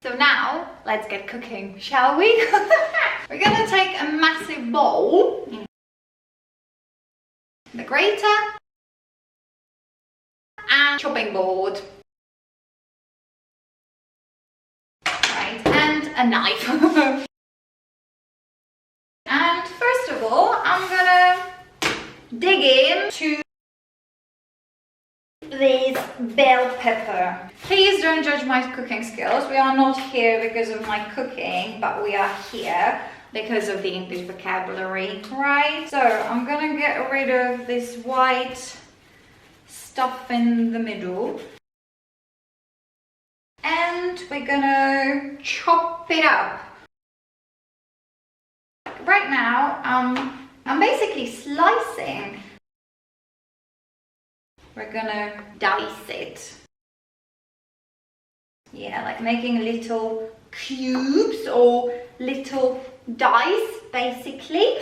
So now, let's get cooking, shall we? We're gonna take a massive bowl, the grater, and chopping board. Right, and a knife. And first of all, I'm gonna dig into this bell pepper. Please don't judge my cooking skills. We are not here because of my cooking, but we are here because of the English vocabulary, right? So I'm gonna get rid of this white stuff in the middle. And we're gonna chop it up. Right now, I'm basically slicing. We're gonna dice it. Yeah, like making little cubes or little dice, basically.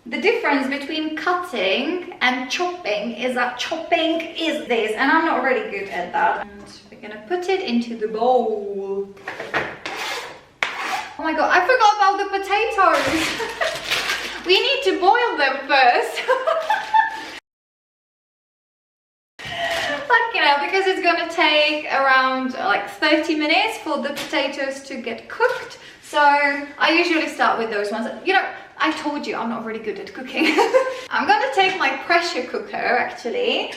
The difference between cutting and chopping is that chopping is this, and I'm not really good at that. And we're gonna put it into the bowl. Oh my god, I forgot about the potatoes. We need to boil them first. Like, you know, because it's gonna take around like 30 minutes for the potatoes to get cooked. So I usually start with those ones. You know, I told you I'm not really good at cooking. I'm gonna take my pressure cooker actually.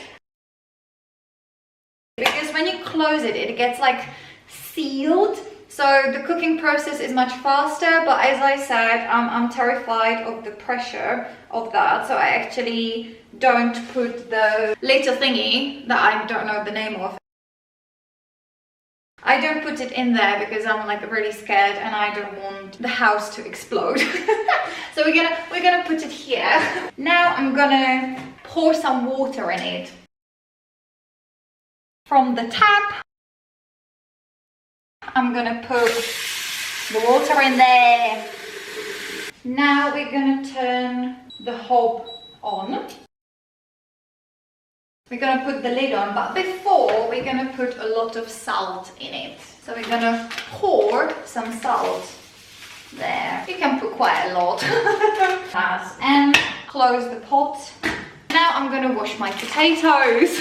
Because when you close it, it gets like sealed. So the cooking process is much faster, but as I said, I'm terrified of the pressure of that. So I actually don't put the little thingy that I don't know the name of. I don't put it in there because I'm like really scared and I don't want the house to explode. So we're gonna put it here. Now I'm gonna pour some water in it from the tap. I'm gonna put the water in there. Now we're gonna turn the hob on. We're gonna put the lid on, but before we're gonna put a lot of salt in it. So we're gonna pour some salt there. You can put quite a lot. And close the pot. Now I'm gonna wash my potatoes.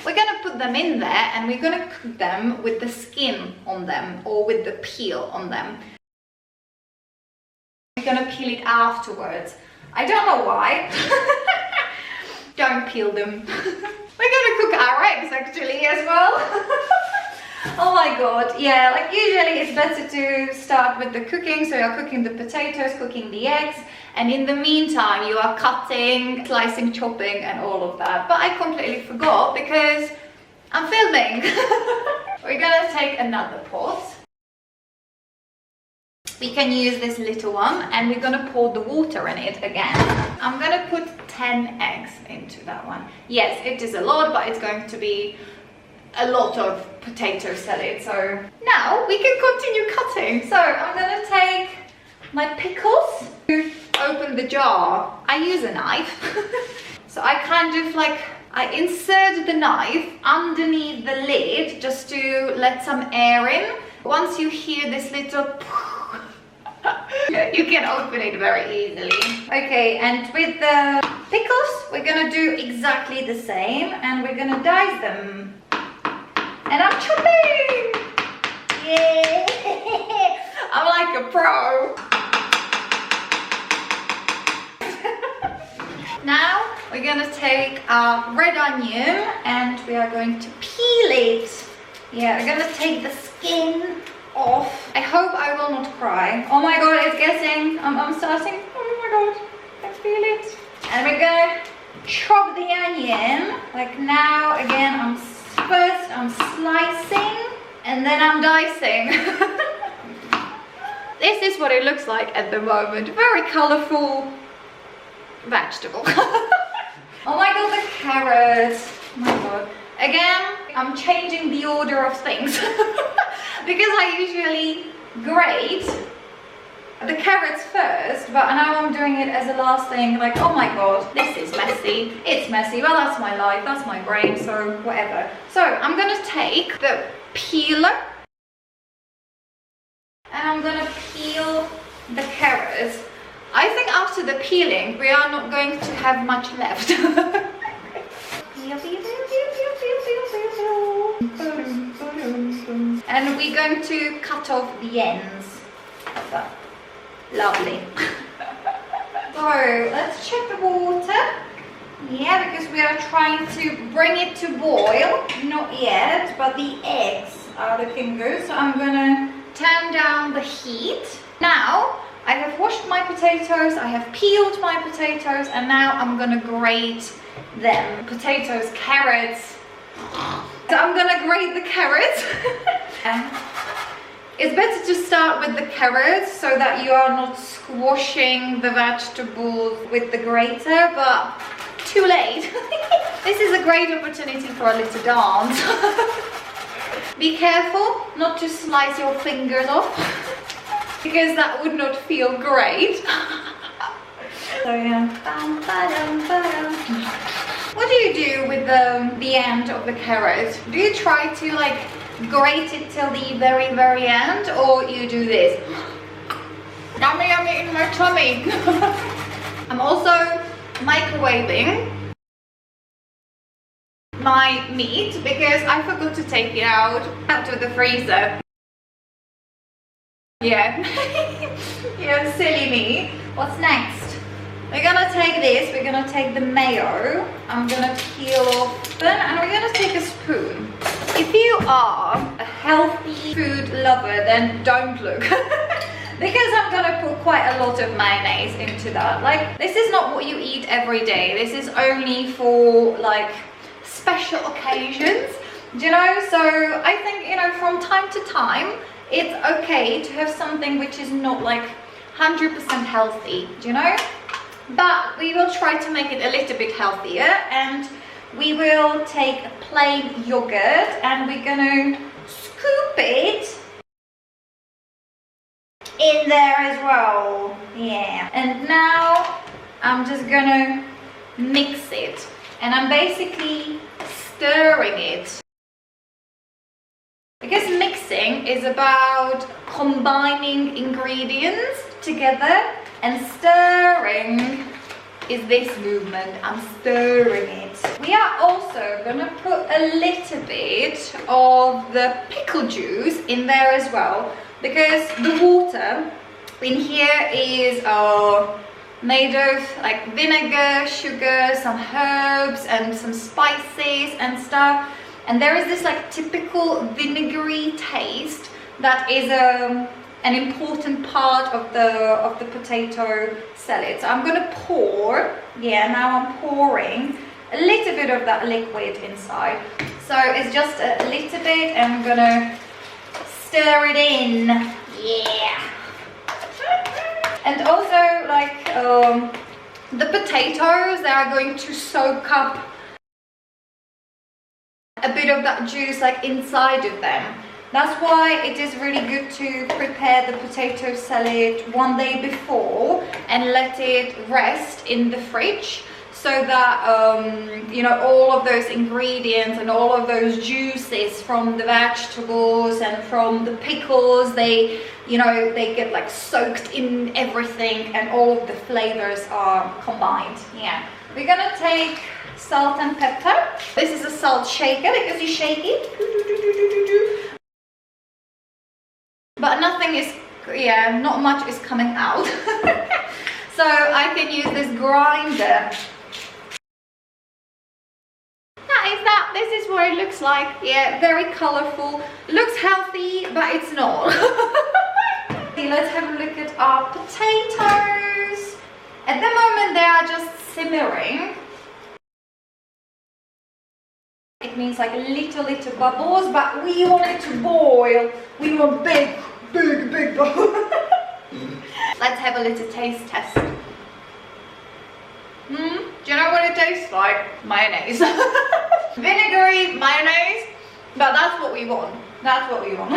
We're gonna put them in there and we're gonna cook them with the skin on them or with the peel on them. We're gonna peel it afterwards. I don't know why. Don't peel them. We're gonna cook our eggs actually as well. Oh my god, yeah, like usually it's better to start with the cooking. So you're cooking the potatoes, cooking the eggs, and in the meantime you are cutting, slicing, chopping and all of that. But I completely forgot because I'm filming. We're gonna take another pot. We can use this little one and we're gonna pour the water in it again. I'm gonna put 10 eggs into that one. Yes, it is a lot, but it's going to be a lot of potato salad. So now we can continue cutting. So I'm gonna take my pickles. To open the jar, I use a knife. So I kind of like, I insert the knife underneath the lid just to let some air in. Once you hear this little you can open it very easily. Okay, and with the pickles, we're gonna do exactly the same and we're gonna dice them. And I'm chopping! Yeah! I'm like a pro! Now we're gonna take our red onion and we are going to peel it. Yeah, we're gonna take the skin off. I hope I will not cry. Oh my god, it's getting, I'm starting, oh my god, I feel it. And we're gonna chop the onion, like now, again, first I'm slicing, and then I'm dicing. This is what it looks like at the moment, very colourful vegetable. Oh my god, the carrots, oh my god. Again, I'm changing the order of things. Because I usually grate the carrots first, but now I'm doing it as a last thing, like, oh my god, this is messy. It's messy. Well, that's my life, that's my brain, so whatever. So I'm gonna take the peeler And I'm gonna peel the carrots. I think after the peeling, we are not going to have much left. Peel, peel, peel, peel, peel, peel, peel, peel. And we're going to cut off the ends. Lovely. So let's check the water. Yeah, because we are trying to bring it to boil. Not yet, but the eggs are looking good. So I'm gonna turn down the heat. Now I have washed my potatoes, I have peeled my potatoes, and now I'm gonna grate them. Potatoes, carrots. So I'm gonna grate the carrots. It's better to start with the carrots so that you are not squashing the vegetables with the grater, but too late. This is a great opportunity for a little dance. Be careful not to slice your fingers off, because that would not feel great. So yeah. What do you do with the end of the carrot? Do you try to like grate it till the very, very end, or you do this? Yummy, yummy in my tummy. I'm also microwaving my meat because I forgot to take it out of the freezer. Yeah. Yeah, silly me. What's next? We're gonna take this, we're gonna take the mayo. I'm gonna peel off and we're gonna take a spoon. If you are a healthy food lover, then don't look. Because I'm gonna put quite a lot of mayonnaise into that. Like, this is not what you eat every day. This is only for like special occasions, you know? So I think, you know, from time to time, it's okay to have something which is not like 100% healthy, you know? But we will try to make it a little bit healthier, and we will take a plain yogurt and we're gonna scoop it in there as well. Yeah. And now I'm just gonna mix it, and I'm basically stirring it. Because mixing is about combining ingredients together, and stirring is this movement. I'm stirring it. We are also gonna put a little bit of the pickle juice in there as well, because the water in here is made of like vinegar, sugar, some herbs and some spices and stuff. And there is this like typical vinegary taste that is an important part of the potato salad. So I'm gonna pour, yeah, now I'm pouring a little bit of that liquid inside. So it's just a little bit, and I'm gonna stir it in, yeah. And also like the potatoes, they are going to soak up a bit of that juice like inside of them. That's why it is really good to prepare the potato salad one day before and let it rest in the fridge, so that you know, all of those ingredients and all of those juices from the vegetables and from the pickles, they, you know, they get like soaked in everything and all of the flavors are combined. Yeah. We're gonna take salt and pepper. This is a salt shaker because you shake it. But nothing is, yeah, not much is coming out. So I can use this grinder. This is what it looks like. Yeah, very colorful. Looks healthy, but it's not. Okay, let's have a look at our potatoes. At the moment, they are just simmering. It means like little bubbles, but we want it to boil. We want big bubbles. Let's have a little taste test. Do you know what it tastes like? Mayonnaise. Vinegary mayonnaise, but that's what we want. That's what we want.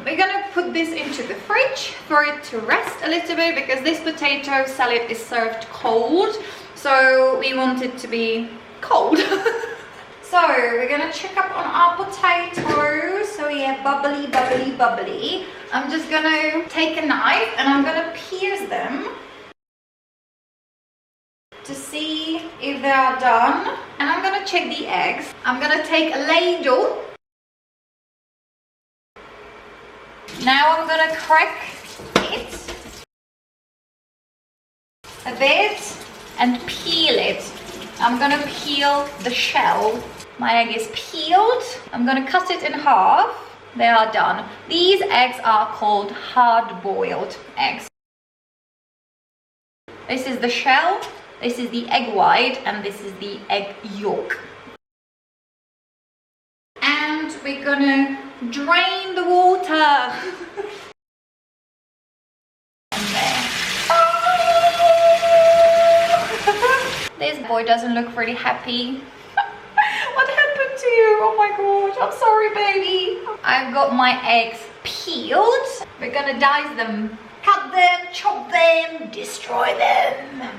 We're gonna put this into the fridge for it to rest a little bit, because this potato salad is served cold, so we want it to be cold. So we're gonna check up on our potatoes. So yeah, bubbly, bubbly, bubbly. I'm just gonna take a knife and I'm gonna pierce them to see if they are done. And I'm gonna check the eggs. I'm gonna take a ladle. Now I'm gonna crack it a bit and peel it. I'm gonna peel the shell. My egg is peeled. I'm gonna cut it in half. They are done. These eggs are called hard-boiled eggs. This is the shell, this is the egg white, and this is the egg yolk. And we're gonna drain the water. This boy doesn't look really happy. What happened to you? Oh my god, I'm sorry, baby. I've got my eggs peeled. We're gonna dice them, cut them, chop them, destroy them.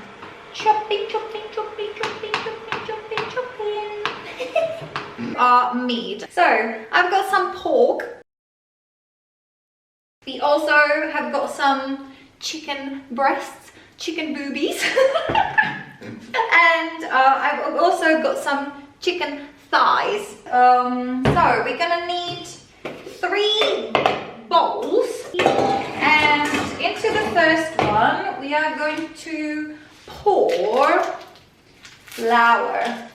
Chopping, chopping, chopping, chopping, chopping, chopping, chopping. Our meat. So I've got some pork. We also have got some chicken breasts, chicken boobies. And I've also got some chicken thighs. So we're gonna need 3 bowls, and into the first one we are going to pour flour.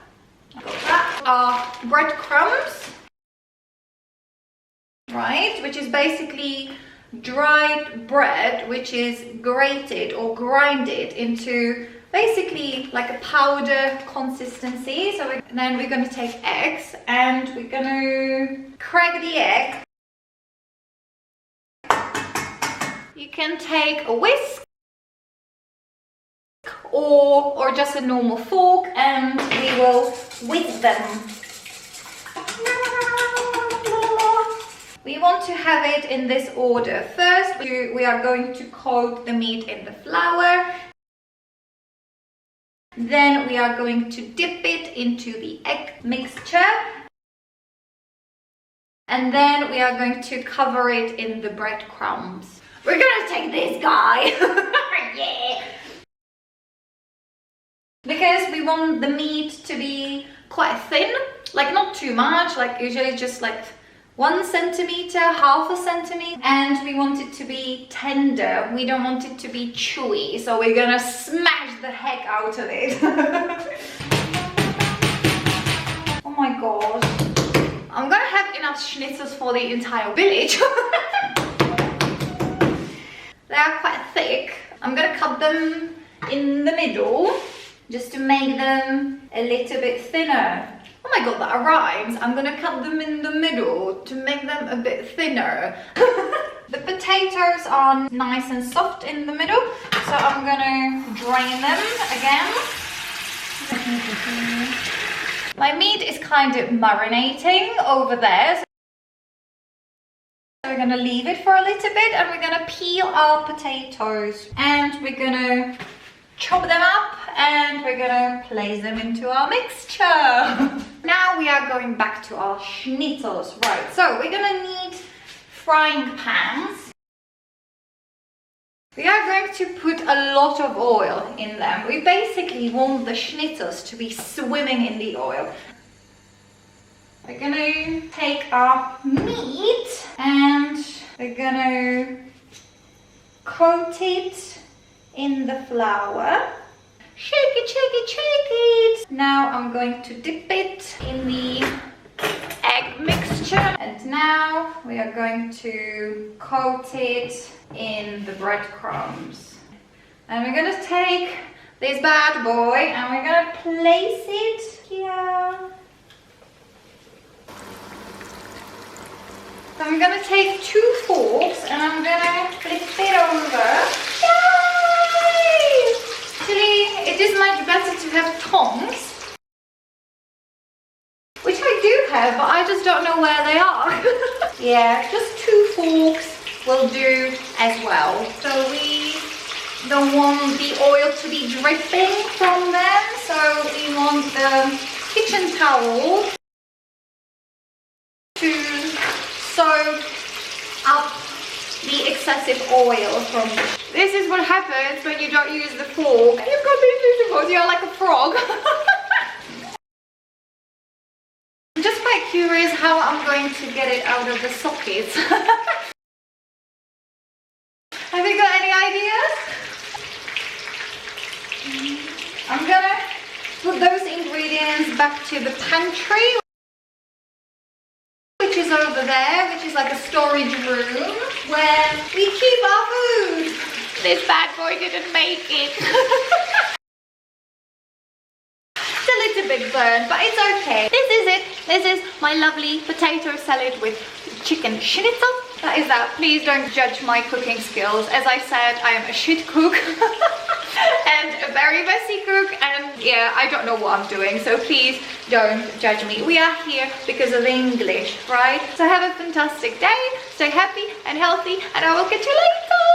That are breadcrumbs, right, which is basically dried bread which is grated or grinded into basically like a powder consistency. So then we're going to take eggs and we're going to crack the egg. You can take a whisk or just a normal fork, and we will whisk them. We want to have it in this order. First, we are going to coat the meat in the flour. Then we are going to dip it into the egg mixture. And then we are going to cover it in the breadcrumbs. We're gonna take this guy. Yeah. Because we want the meat to be quite thin, like not too much, like usually just like 1 centimeter, half a centimeter, and we want it to be tender. We don't want it to be chewy, so we're gonna smash the heck out of it. Oh my god. I'm gonna have enough schnitzels for the entire village. They are quite thick. I'm gonna cut them in the middle just to make them a little bit thinner. Oh my god, that rhymes. I'm gonna cut them in the middle to make them a bit thinner. The potatoes are nice and soft in the middle, so I'm gonna drain them again. My meat is kind of marinating over there. So we're gonna leave it for a little bit and we're gonna peel our potatoes and we're gonna chop them up and we're gonna place them into our mixture. Now we are going back to our schnitzels. Right, so we're gonna need frying pans. We are going to put a lot of oil in them. We basically want the schnitzels to be swimming in the oil. We're gonna take our meat and we're gonna coat it in the flour. Shake it, shake it, shake it. Now I'm going to dip it in the egg mixture. And now we are going to coat it in the breadcrumbs. And we're gonna take this bad boy and we're gonna place it here. So I'm gonna take 2 forks and I'm gonna flip it over. Yay! Actually, it is much better to have tongs, which I do have, but I just don't know where they are. Yeah, just 2 forks will do as well. So we don't want the oil to be dripping from them, so we want the kitchen towel to soak up the excessive oil from. This is what happens when you don't use the fork. You've got these vegetables, you're like a frog. I'm just quite curious how I'm going to get it out of the sockets. Have you got any ideas? I'm gonna put those ingredients back to the pantry, which is over there, which is like a storage room where we keep our food. This bad boy didn't make it. It's a little bit burnt, but it's okay. This is it. This is my lovely potato salad with chicken schnitzel. That is that. Please don't judge my cooking skills. As I said, I am a shit cook. And a very messy cook, and yeah, I don't know what I'm doing, so please don't judge me. We are here because of English, right? So have a fantastic day, stay happy and healthy, and I will catch you later.